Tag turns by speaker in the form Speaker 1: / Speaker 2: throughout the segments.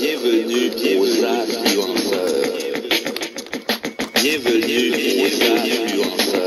Speaker 1: Bienvenue aux influenceurs. Bienvenue aux influenceurs.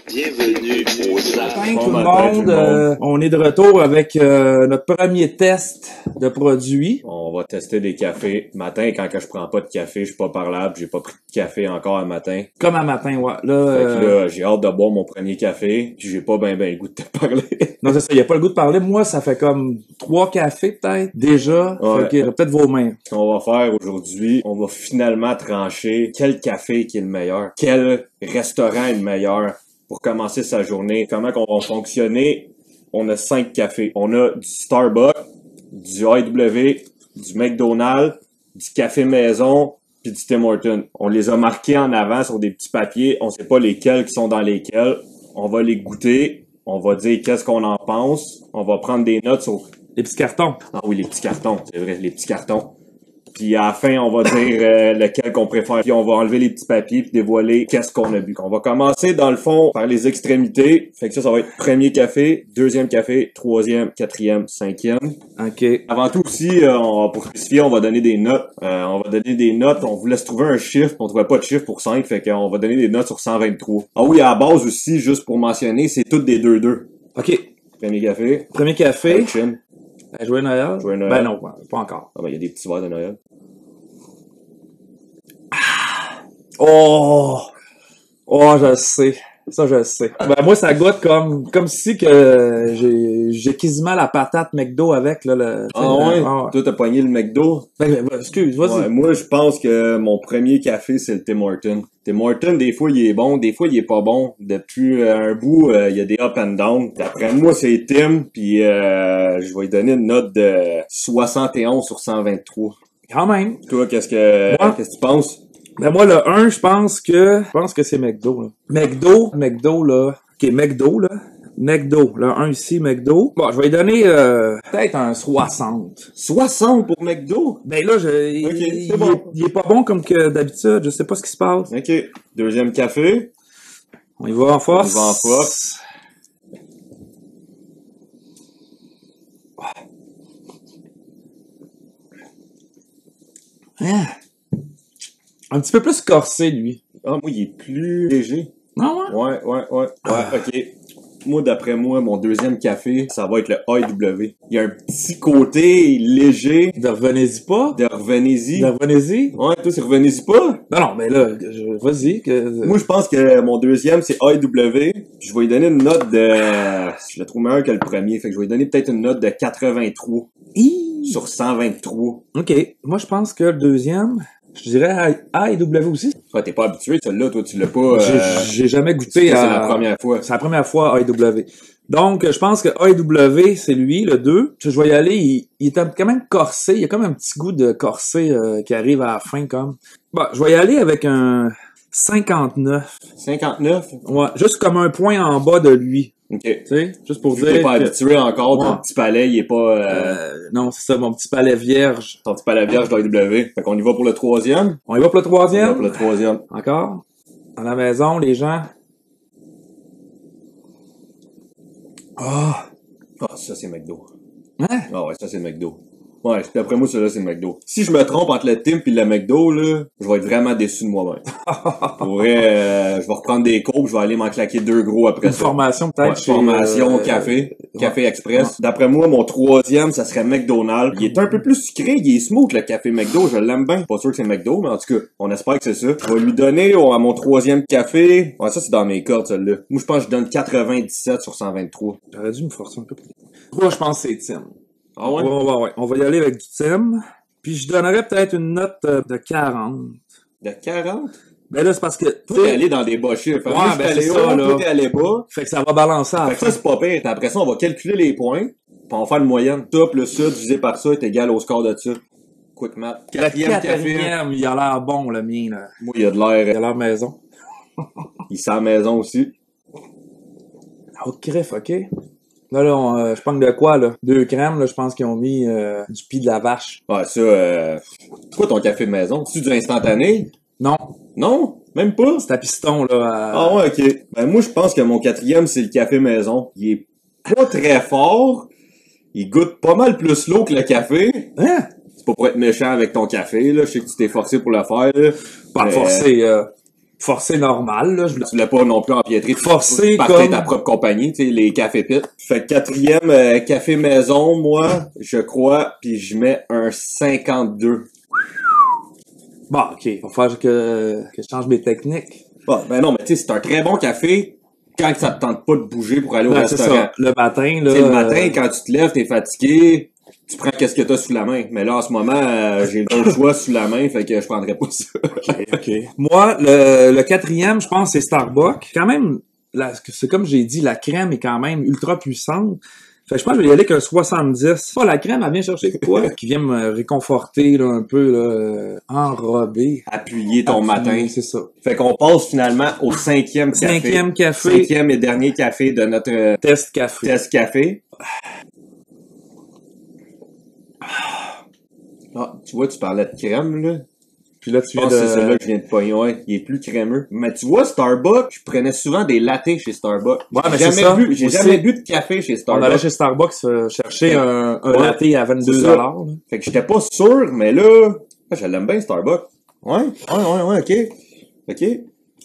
Speaker 1: Bienvenue aux influenceurs.
Speaker 2: Tout le monde, on est de retour avec notre premier test de produit.
Speaker 3: On va tester des cafés. Matin, quand je prends pas de café, je suis pas parlable. J'ai pas pris de café encore un matin.
Speaker 2: Comme un matin, ouais.
Speaker 3: Fait que là, j'ai hâte de boire mon premier café. Puis j'ai pas ben le goût de te parler.
Speaker 2: Non, c'est ça, il a pas le goût de parler. Moi, ça fait comme 3 cafés peut-être déjà.
Speaker 3: Ouais.
Speaker 2: Fait qu'il y aurait peut-être vos mains.
Speaker 3: Ce qu'on va faire aujourd'hui, on va finalement trancher quel café qui est le meilleur. Quel restaurant est le meilleur pour commencer sa journée. Comment qu'on va fonctionner. On a 5 cafés. On a du Starbucks, du AEW, du McDonald's, du café maison, puis du Tim Hortons. On les a marqués en avant sur des petits papiers. On sait pas lesquels qui sont dans lesquels. On va les goûter. On va dire qu'est-ce qu'on en pense. On va prendre des notes sur...
Speaker 2: Les petits cartons.
Speaker 3: Ah oui, les petits cartons. C'est vrai, les petits cartons. Puis à la fin, on va dire lequel qu'on préfère. Puis on va enlever les petits papiers puis dévoiler qu'est-ce qu'on a bu. On va commencer, dans le fond, par les extrémités. Fait que ça va être premier café, deuxième café, troisième, quatrième, cinquième.
Speaker 2: OK.
Speaker 3: Avant tout aussi, pour spécifier, on va donner des notes. On vous laisse trouver un chiffre. On trouvait pas de chiffre pour 5. Fait qu'on va donner des notes sur 123. Ah oui, à la base aussi, juste pour mentionner, c'est toutes des 2-2.
Speaker 2: OK.
Speaker 3: Premier café.
Speaker 2: Premier café.
Speaker 3: Chin.
Speaker 2: Joyeux Noël.
Speaker 3: Joyeux Noël.
Speaker 2: Ben non, pas encore.
Speaker 3: Ah ben, il y a des petits verres de Noël.
Speaker 2: Oh! Oh, je le sais. Ça, je le sais. Ben, moi, ça goûte comme si que j'ai quasiment la patate McDo avec, là, le...
Speaker 3: Ah ouais?
Speaker 2: Ah ouais.
Speaker 3: Toi, t'as pogné le McDo?
Speaker 2: Ben, excuse, vas-y.
Speaker 3: Ouais, moi, je pense que mon premier café, c'est le Tim Hortons. Tim Hortons, des fois, il est bon, des fois, il est pas bon. Depuis un bout, il y a des up and down. D'après moi, c'est Tim, puis je vais lui donner une note de 71 sur 123.
Speaker 2: Quand même.
Speaker 3: Toi, qu'est-ce que tu penses?
Speaker 2: Ben, moi, le 1, je pense que c'est McDo, là. McDo, là. OK, McDo, là. McDo. Le 1 ici, McDo. Bon, je vais lui donner, peut-être un 60.
Speaker 3: 60 pour McDo?
Speaker 2: Ben, là,
Speaker 3: c'est bon.
Speaker 2: il est pas bon comme que d'habitude. Je sais pas ce qui se passe.
Speaker 3: OK. Deuxième café.
Speaker 2: On y va en force.
Speaker 3: On y va en force.
Speaker 2: Ah. Un petit peu plus corsé, lui.
Speaker 3: Ah, moi, il est plus léger.
Speaker 2: Ah ouais?
Speaker 3: Ouais, OK. Moi, d'après moi, mon deuxième café, ça va être le AEW. Il y a un petit côté léger.
Speaker 2: De revenez-y pas?
Speaker 3: De revenez-y.
Speaker 2: De revenez-y?
Speaker 3: Ouais, toi, c'est revenez-y pas?
Speaker 2: Non, mais là, vas-y.
Speaker 3: Moi, je pense que mon deuxième, c'est AEW. Je vais lui donner une note de... Je le trouve meilleur que le premier. Fait que je vais lui donner peut-être une note de 83. Sur 123.
Speaker 2: OK. Moi, je pense que le deuxième... Je dirais AEW aussi.
Speaker 3: Ah, t'es pas habitué, celle-là, toi, tu l'as pas...
Speaker 2: J'ai jamais goûté
Speaker 3: à... C'est la première fois.
Speaker 2: C'est la première fois AEW. Donc, je pense que AEW, c'est lui, le 2. Je vais y aller, il est quand même corsé. Il y a comme un petit goût de corsé qui arrive à la fin, comme. Bon, je vais y aller avec un 59.
Speaker 3: 59?
Speaker 2: Ouais, juste comme un point en bas de lui.
Speaker 3: OK.
Speaker 2: Tu sais, juste pour
Speaker 3: Vu
Speaker 2: dire.
Speaker 3: T'es pas habitué encore,
Speaker 2: Ouais.
Speaker 3: ton petit palais, il est pas...
Speaker 2: Non, c'est ça, mon petit palais vierge.
Speaker 3: Ton petit palais vierge d'AEW. Fait qu'on y va pour le troisième.
Speaker 2: On y va pour le troisième?
Speaker 3: On y va pour le troisième.
Speaker 2: Encore? À la maison, les gens.
Speaker 3: Ah, ça, c'est McDo.
Speaker 2: Hein?
Speaker 3: Ah ouais, ça, c'est McDo. Ouais, d'après moi, celui-là, c'est McDo. Si je me trompe entre le Tim et le McDo, là, je vais être vraiment déçu de moi-même. Pour vrai, je vais reprendre des cours, je vais aller m'en claquer 2 gros après
Speaker 2: Une
Speaker 3: ça.
Speaker 2: formation peut-être
Speaker 3: Ouais,
Speaker 2: chez...
Speaker 3: formation, café express. Ouais. D'après moi, mon troisième, ça serait McDonald's. Il est un peu plus sucré, il est smooth, le café McDo, je l'aime bien. Pas sûr que c'est McDo, mais en tout cas, on espère que c'est ça. Je vais lui donner à mon troisième café. Ouais, ça, c'est dans mes cordes, celle-là. Moi, je pense que je donne 97 sur 123.
Speaker 2: J'aurais dû me forcer un peu plus. Moi, je pense que c'est Tim.
Speaker 3: Ah ouais?
Speaker 2: Ouais. On va y aller avec du Tim. Puis je donnerais peut-être une note de 40.
Speaker 3: De 40?
Speaker 2: Ben là, c'est parce que...
Speaker 3: Toi, t'es allé dans des bas chiffres.
Speaker 2: Ouais,
Speaker 3: moi, je
Speaker 2: ben
Speaker 3: allé
Speaker 2: c'est
Speaker 3: haut,
Speaker 2: ça, là.
Speaker 3: toi, t'es allé bas.
Speaker 2: Fait que ça va balancer à la
Speaker 3: Fait que
Speaker 2: fin.
Speaker 3: ça, c'est pas pire. Puis après ça, on va calculer les points. Puis on va faire une moyenne. Ça plus ça, divisé par ça, est égal au score de ça. Quick math. Quatrième café.
Speaker 2: Quatrième, il a l'air bon, le mien, là.
Speaker 3: Moi, il y a de
Speaker 2: Il a
Speaker 3: l'air.
Speaker 2: l'air maison.
Speaker 3: Il sent la maison aussi.
Speaker 2: Oh, crif, OK. Là, je pense de quoi, là? 2 crèmes, là, je pense qu'ils ont mis du pis de la vache.
Speaker 3: Ouais, ça, c'est quoi ton café de maison? C'est-tu du instantané?
Speaker 2: Non,
Speaker 3: Non? Même pas?
Speaker 2: c'est à piston, là.
Speaker 3: Ah ouais, ok. Ben, moi, je pense que mon quatrième, c'est le café maison. Il est pas très fort, il goûte pas mal plus l'eau que le café.
Speaker 2: Hein?
Speaker 3: C'est pas pour être méchant avec ton café, là. Je sais que tu t'es forcé pour le faire, là.
Speaker 2: Pas
Speaker 3: Mais
Speaker 2: forcé normal, là.
Speaker 3: tu voulais pas non plus empiétrer.
Speaker 2: Forcé
Speaker 3: partir
Speaker 2: comme...
Speaker 3: ta propre compagnie, tu sais, les cafés pit. Fait que quatrième café maison, moi, je crois, puis je mets un 52.
Speaker 2: Bon, ok. Va falloir que je change mes techniques.
Speaker 3: Bon, ben non, mais tu sais, c'est un très bon café quand ça te tente pas de bouger pour aller au
Speaker 2: Ben, c'est
Speaker 3: restaurant.
Speaker 2: ça. Le matin, là...
Speaker 3: Tu sais, le matin, quand tu te lèves, t'es fatigué, tu prends qu'est-ce que t'as sous la main. Mais là, en ce moment, j'ai d'autres choix sous la main, fait que je prendrais pas ça.
Speaker 2: OK. Moi, le quatrième, je pense, c'est Starbucks. Quand même, c'est comme j'ai dit, la crème est quand même ultra puissante. Fait que je pense que je vais y aller avec un 70. Pas la crème, elle vient chercher quoi? Qui vient me réconforter, là, un peu, là, enrobé.
Speaker 3: Appuyer ton matin.
Speaker 2: C'est ça.
Speaker 3: Fait qu'on passe finalement au cinquième café.
Speaker 2: Cinquième café.
Speaker 3: Cinquième et dernier café de notre
Speaker 2: Test café.
Speaker 3: test café. Ah, tu vois, tu parlais de crème, là.
Speaker 2: Puis là, tu
Speaker 3: Je
Speaker 2: viens
Speaker 3: pense que c'est
Speaker 2: de...
Speaker 3: celui-là que je viens de pogner. Ouais, il est plus crémeux. Mais tu vois, Starbucks, je prenais souvent des lattés chez Starbucks.
Speaker 2: Ouais, mais
Speaker 3: J'ai
Speaker 2: c'est ça.
Speaker 3: j'ai
Speaker 2: Aussi.
Speaker 3: jamais bu de café chez
Speaker 2: On allait
Speaker 3: Starbucks.
Speaker 2: chez Starbucks chercher un
Speaker 3: Ouais.
Speaker 2: latte à 22
Speaker 3: C'est ça.
Speaker 2: là.
Speaker 3: Fait que j'étais pas sûr, mais là, je l'aime bien, Starbucks. Ouais, ok. Ok.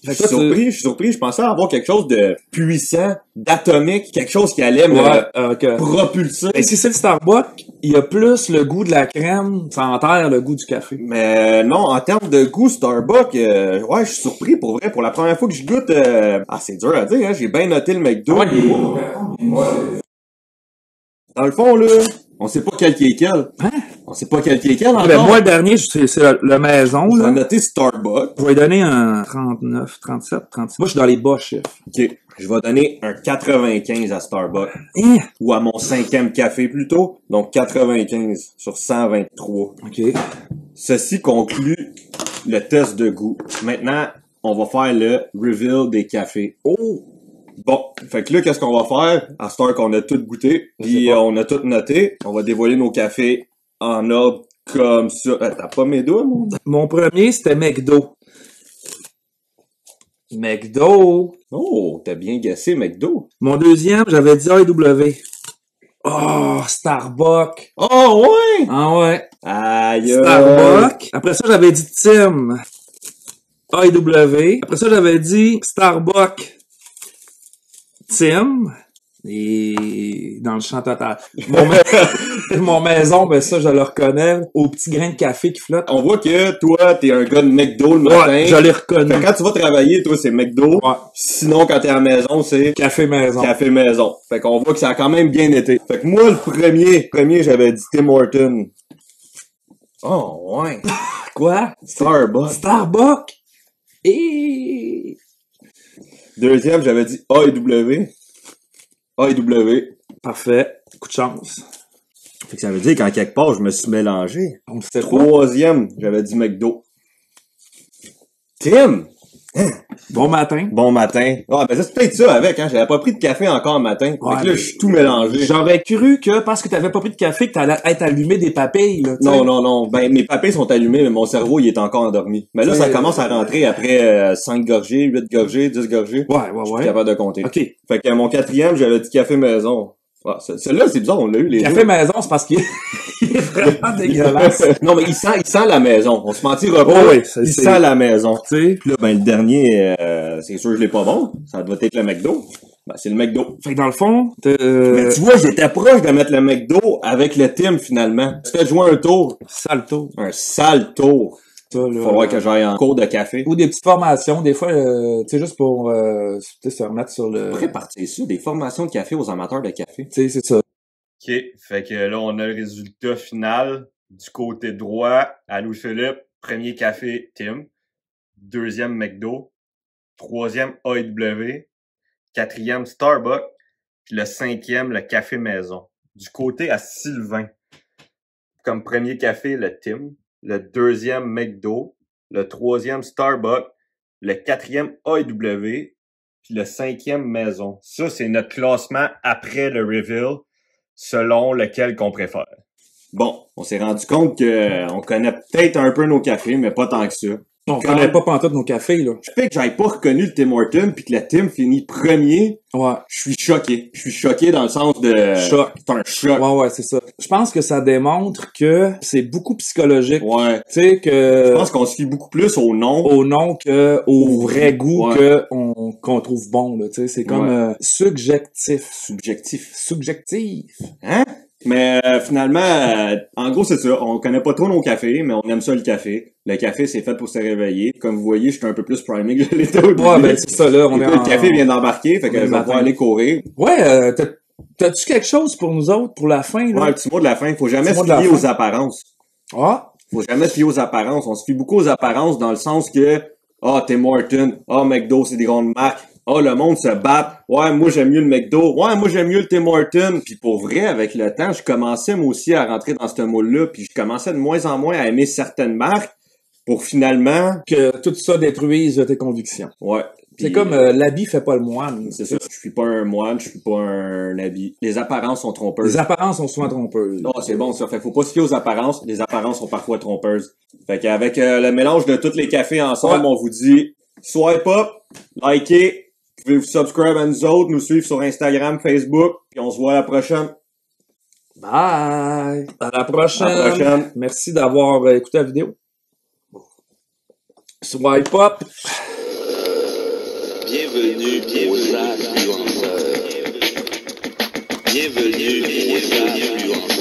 Speaker 3: Je suis surpris. Je pensais avoir quelque chose de puissant, d'atomique, quelque chose qui allait me propulser.
Speaker 2: Et si c'est le Starbucks, il y a plus le goût de la crème, ça enterre le goût du café.
Speaker 3: Mais non, en termes de goût, Starbucks, ouais, je suis surpris pour vrai. Pour la première fois que je goûte, c'est dur à dire, hein, j'ai bien noté le McDo. Dans le fond, là, on sait pas quel qui est quel.
Speaker 2: Hein?
Speaker 3: On sait pas quel qui est quel encore.
Speaker 2: Ben, moi, le dernier, c'est le maison,
Speaker 3: J'ai
Speaker 2: là.
Speaker 3: noté Starbucks.
Speaker 2: Je vais lui donner un 39, 37, 36. Moi, je suis dans les bas chiffres.
Speaker 3: Ok. Je vais donner un 95 à Starbucks.
Speaker 2: Hein?
Speaker 3: Ou à mon cinquième café plutôt. Donc 95 sur 123.
Speaker 2: OK.
Speaker 3: Ceci conclut le test de goût. Maintenant, on va faire le reveal des cafés.
Speaker 2: Oh!
Speaker 3: Bon, fait que là, qu'est-ce qu'on va faire? À cette heure qu'on a tout goûté,
Speaker 2: Je sais
Speaker 3: puis
Speaker 2: pas.
Speaker 3: on a tout noté, on va dévoiler nos cafés en ordre comme ça. T'as pas mes doigts, mon?
Speaker 2: Mon premier, c'était McDo. McDo.
Speaker 3: Oh, t'as bien gassé, McDo.
Speaker 2: Mon deuxième, j'avais dit AEW. Oh, Starbucks.
Speaker 3: Oh, ouais!
Speaker 2: Ah ouais.
Speaker 3: Aïe!
Speaker 2: Starbucks. Après ça, j'avais dit Tim. AEW. Après ça, j'avais dit Starbucks. Tim. Et dans le champ total. Mon maison, ben ça, je le reconnais. Au petit grain de café qui flotte.
Speaker 3: On voit que toi, t'es un gars de McDo le matin.
Speaker 2: Ouais, je l'ai reconnu.
Speaker 3: Fait que quand tu vas travailler, toi, c'est McDo.
Speaker 2: Ouais.
Speaker 3: Sinon, quand t'es à la maison, c'est
Speaker 2: Café maison.
Speaker 3: café maison. Fait qu'on voit que ça a quand même bien été. Fait que moi, le premier, j'avais dit Tim Hortons. Oh, ouais.
Speaker 2: Quoi?
Speaker 3: Starbucks.
Speaker 2: Starbucks. Et...
Speaker 3: Deuxième, j'avais dit AEW. AEW.
Speaker 2: Parfait. Coup de chance.
Speaker 3: Fait que ça veut dire qu'en quelque part, je me suis mélangé.
Speaker 2: On sait pas.
Speaker 3: Troisième, j'avais dit McDo. Tim!
Speaker 2: Bon matin.
Speaker 3: Bon matin. Ah, ben ça, c'est peut-être ça avec, hein. J'avais pas pris de café encore matin.
Speaker 2: Ouais,
Speaker 3: fait que là, je suis tout mélangé.
Speaker 2: J'aurais cru que parce que t'avais pas pris de café que t'allais être allumé des papilles, là. tu sais.
Speaker 3: Non. Ben, mes papilles sont allumés, mais mon cerveau, il est encore endormi. Mais là, ça commence à rentrer après 5 gorgées, 8 gorgées, 10 gorgées.
Speaker 2: Ouais,
Speaker 3: Je suis
Speaker 2: ouais.
Speaker 3: capable de compter.
Speaker 2: OK.
Speaker 3: Fait que mon quatrième, j'avais dit café maison. Ah, celui-là, c'est bizarre, on l'a eu les
Speaker 2: Café maison, c'est parce qu'il il est vraiment dégueulasse.
Speaker 3: Non, mais il sent la maison. On se mentira pas.
Speaker 2: Oh oui,
Speaker 3: il sent la maison.
Speaker 2: Tu sais.
Speaker 3: Puis là, ben, le dernier, c'est sûr que je l'ai pas bon. Ça doit être le McDo. Ben, c'est le McDo.
Speaker 2: Fait que dans le fond,
Speaker 3: Mais tu vois, j'étais proche de mettre le McDo avec le Tim, finalement. Tu fais jouer un tour.
Speaker 2: salto.
Speaker 3: Un sale tour.
Speaker 2: Ça, là.
Speaker 3: Il va falloir que j'aille en cours de café.
Speaker 2: Ou des petites formations, des fois, tu sais, juste pour tu sais, se remettre sur le...
Speaker 3: On pourrait partir ça, des formations de café aux amateurs de café.
Speaker 2: Tu sais, c'est ça.
Speaker 3: OK. Fait que là, on a le résultat final. Du côté droit, à Louis-Philippe, premier café Tim. Deuxième McDo. Troisième AEW. Quatrième Starbucks. Puis le cinquième, le café maison. Du côté à Sylvain. Comme premier café, le Tim. Le deuxième McDo. Le troisième Starbucks. Le quatrième AEW. Puis le cinquième maison. Ça, c'est notre classement après le reveal, selon lequel qu'on préfère. Bon, on s'est rendu compte que on connaît peut-être un peu nos cafés, mais pas tant que ça.
Speaker 2: On connaît pas pantoute nos cafés, là.
Speaker 3: Le fait que j'aille pas reconnu le Tim Hortons puis que le Tim finit premier,
Speaker 2: Ouais.
Speaker 3: je suis choqué. Je suis choqué dans le sens de...
Speaker 2: Choc.
Speaker 3: C'est un choc.
Speaker 2: Ouais, c'est ça. Je pense que ça démontre que c'est beaucoup psychologique.
Speaker 3: Ouais.
Speaker 2: Tu sais,
Speaker 3: Je
Speaker 2: que
Speaker 3: pense qu'on se fie beaucoup plus au nom.
Speaker 2: au nom que au vrai goût
Speaker 3: Ouais.
Speaker 2: qu'on trouve bon, là. Tu sais, c'est comme
Speaker 3: Ouais.
Speaker 2: subjectif.
Speaker 3: Subjectif.
Speaker 2: Subjectif.
Speaker 3: Hein? Mais finalement, en gros, c'est ça. On connaît pas trop nos cafés, mais on aime ça le café. Le café, c'est fait pour se réveiller. Comme vous voyez, je suis un peu plus primé que je l'étais au début.
Speaker 2: Ouais, ben c'est ça, là. On est
Speaker 3: Le café vient d'embarquer, fait
Speaker 2: on
Speaker 3: que
Speaker 2: est
Speaker 3: je
Speaker 2: le
Speaker 3: vais
Speaker 2: matin.
Speaker 3: pouvoir aller courir.
Speaker 2: Ouais, t'as-tu quelque chose pour nous autres, pour la fin, là?
Speaker 3: Ouais, un petit mot de la fin. Faut jamais
Speaker 2: Petit
Speaker 3: se
Speaker 2: mot de la
Speaker 3: fier
Speaker 2: fin.
Speaker 3: aux apparences.
Speaker 2: Ah!
Speaker 3: Faut jamais se fier aux apparences. On se fie beaucoup aux apparences dans le sens que, Tim Hortons, McDo, c'est des grandes marques. Le monde se bat. Ouais, moi, j'aime mieux le McDo. Ouais, moi, j'aime mieux le Tim Hortons. Puis pour vrai, avec le temps, je commençais, moi aussi, à rentrer dans ce moule-là. Puis je commençais de moins en moins à aimer certaines marques pour finalement...
Speaker 2: Que tout ça détruise tes convictions.
Speaker 3: Ouais.
Speaker 2: C'est
Speaker 3: Puis,
Speaker 2: comme l'habit fait pas le moine.
Speaker 3: c'est ça. Je suis pas un moine, je suis pas un habit. Les apparences sont trompeuses.
Speaker 2: Les apparences sont souvent trompeuses.
Speaker 3: Non, c'est bon ça. Fait faut pas se fier aux apparences. Les apparences sont parfois trompeuses. Fait qu'avec le mélange de tous les cafés ensemble,
Speaker 2: Ouais.
Speaker 3: on vous dit swipe up, likez, vous pouvez vous subscribe à nous autres, nous suivre sur Instagram, Facebook, puis on se voit à la prochaine.
Speaker 2: Bye! À la prochaine!
Speaker 3: À la prochaine.
Speaker 2: Merci d'avoir écouté la vidéo. Swipe up!
Speaker 1: Bienvenue aux influenceurs. Bienvenue aux influenceurs.